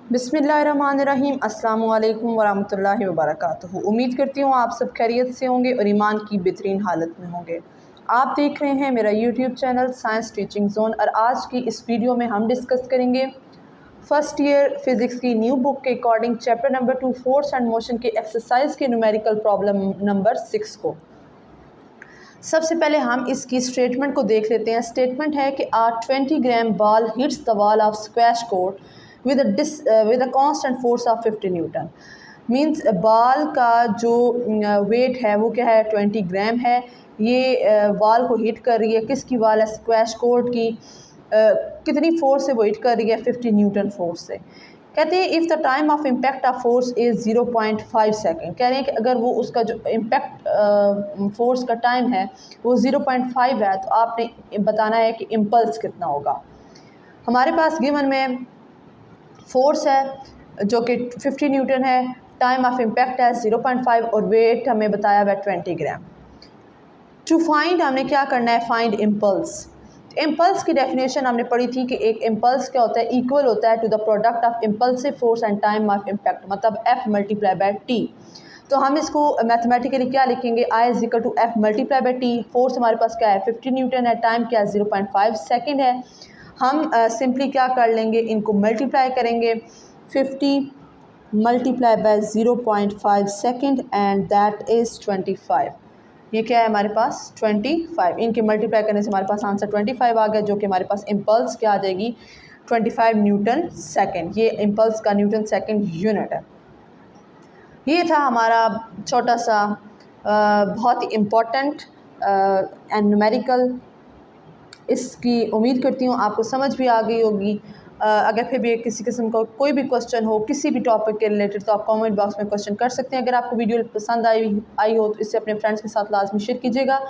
बिस्मिल्लाहिर्रहमानिर्रहीम। अस्सलामु अलैकुम वरहमतुल्लाहि वबरकातुहू। उम्मीद करती हूँ आप सब खैरियत से होंगे और ईमान की बेहतरीन हालत में होंगे। आप देख रहे हैं मेरा YouTube channel science teaching zone और आज की इस वीडियो में हम डिस्कस करेंगे फर्स्ट ईयर फिज़िक्स की न्यू बुक के according chapter number 2 force and motion के एक्सरसाइज के न्यूमेरिकल प्रॉब्लम नंबर 6 को। सबसे पहले हम इसकी स्टेटमेंट को देख लेते हैं। स्टेटमेंट है कि 20 gram ball hits the wall of squash court with a constant force of 50 newton. Means ball का जो वेट है वो क्या है, 20 ग्राम है। ये बॉल को हिट कर रही है, किसकी बॉल है, स्क्वैश कोर्ट की। कितनी फोर्स से वो हिट कर रही है, 50 न्यूटन फोर्स से। कहते हैं if the time of impact of force is 0.5 second. कह रहे हैं कि अगर वो उसका जो इम्पैक्ट फोर्स का टाइम है वो 0.5 है तो आपने बताना है कि इम्पल्स कितना होगा। हमारे पास गिवन में फोर्स है जो कि 50 न्यूटन है, टाइम ऑफ इम्पैक्ट है 0.5 और वेट हमें बताया हुआ है 20 ग्राम। टू फाइंड हमने क्या करना है, फाइंड इम्पल्स। इम्पल्स की डेफिनेशन हमने पढ़ी थी कि एक इम्पल्स क्या होता है, इक्वल होता है to the product of impulsive force and time of impact, मतलब F मल्टीप्लाई बाय T। तो हम इसको मैथमेटिकली क्या लिखेंगे, I is equal to F multiply by T। Force हमारे पास क्या है, 50 न्यूटन है, टाइम क्या है 0.5 सेकेंड है। हम सिंपली क्या कर लेंगे, इनको मल्टीप्लाई करेंगे, 50 multiply by 0.5 second and that is 25। ये क्या है हमारे पास 25। इनके मल्टीप्लाई करने से हमारे पास आंसर 25 आ गया, जो कि हमारे पास इम्पल्स क्या आ जाएगी, 25 न्यूटन सेकेंड। ये इम्पल्स का न्यूटन सेकेंड यूनिट है। ये था हमारा छोटा सा बहुत ही इम्पोर्टेंट एंड न्यूमेरिकल। इसकी उम्मीद करती हूँ आपको समझ भी आ गई होगी। अगर फिर भी किसी किस्म का कोई भी क्वेश्चन हो किसी भी टॉपिक के रिलेटेड तो आप कमेंट बॉक्स में क्वेश्चन कर सकते हैं। अगर आपको वीडियो पसंद आई हो तो इसे अपने फ्रेंड्स के साथ लाजमी शेयर कीजिएगा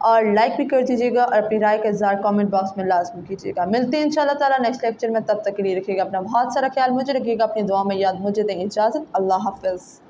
और लाइक भी कर दीजिएगा और अपनी राय का इज़हार कमेंट बॉक्स में लाजमी कीजिएगा। मिलते हैं इंशाल्लाह ताला नेक्स्ट लेक्चर में, तब तक के लिए रखिएगा अपना बहुत सारा ख्याल, मुझे रखिएगा अपनी दुआ में याद, मुझे दें इजाज़त। अल्लाह हाफ़िज़।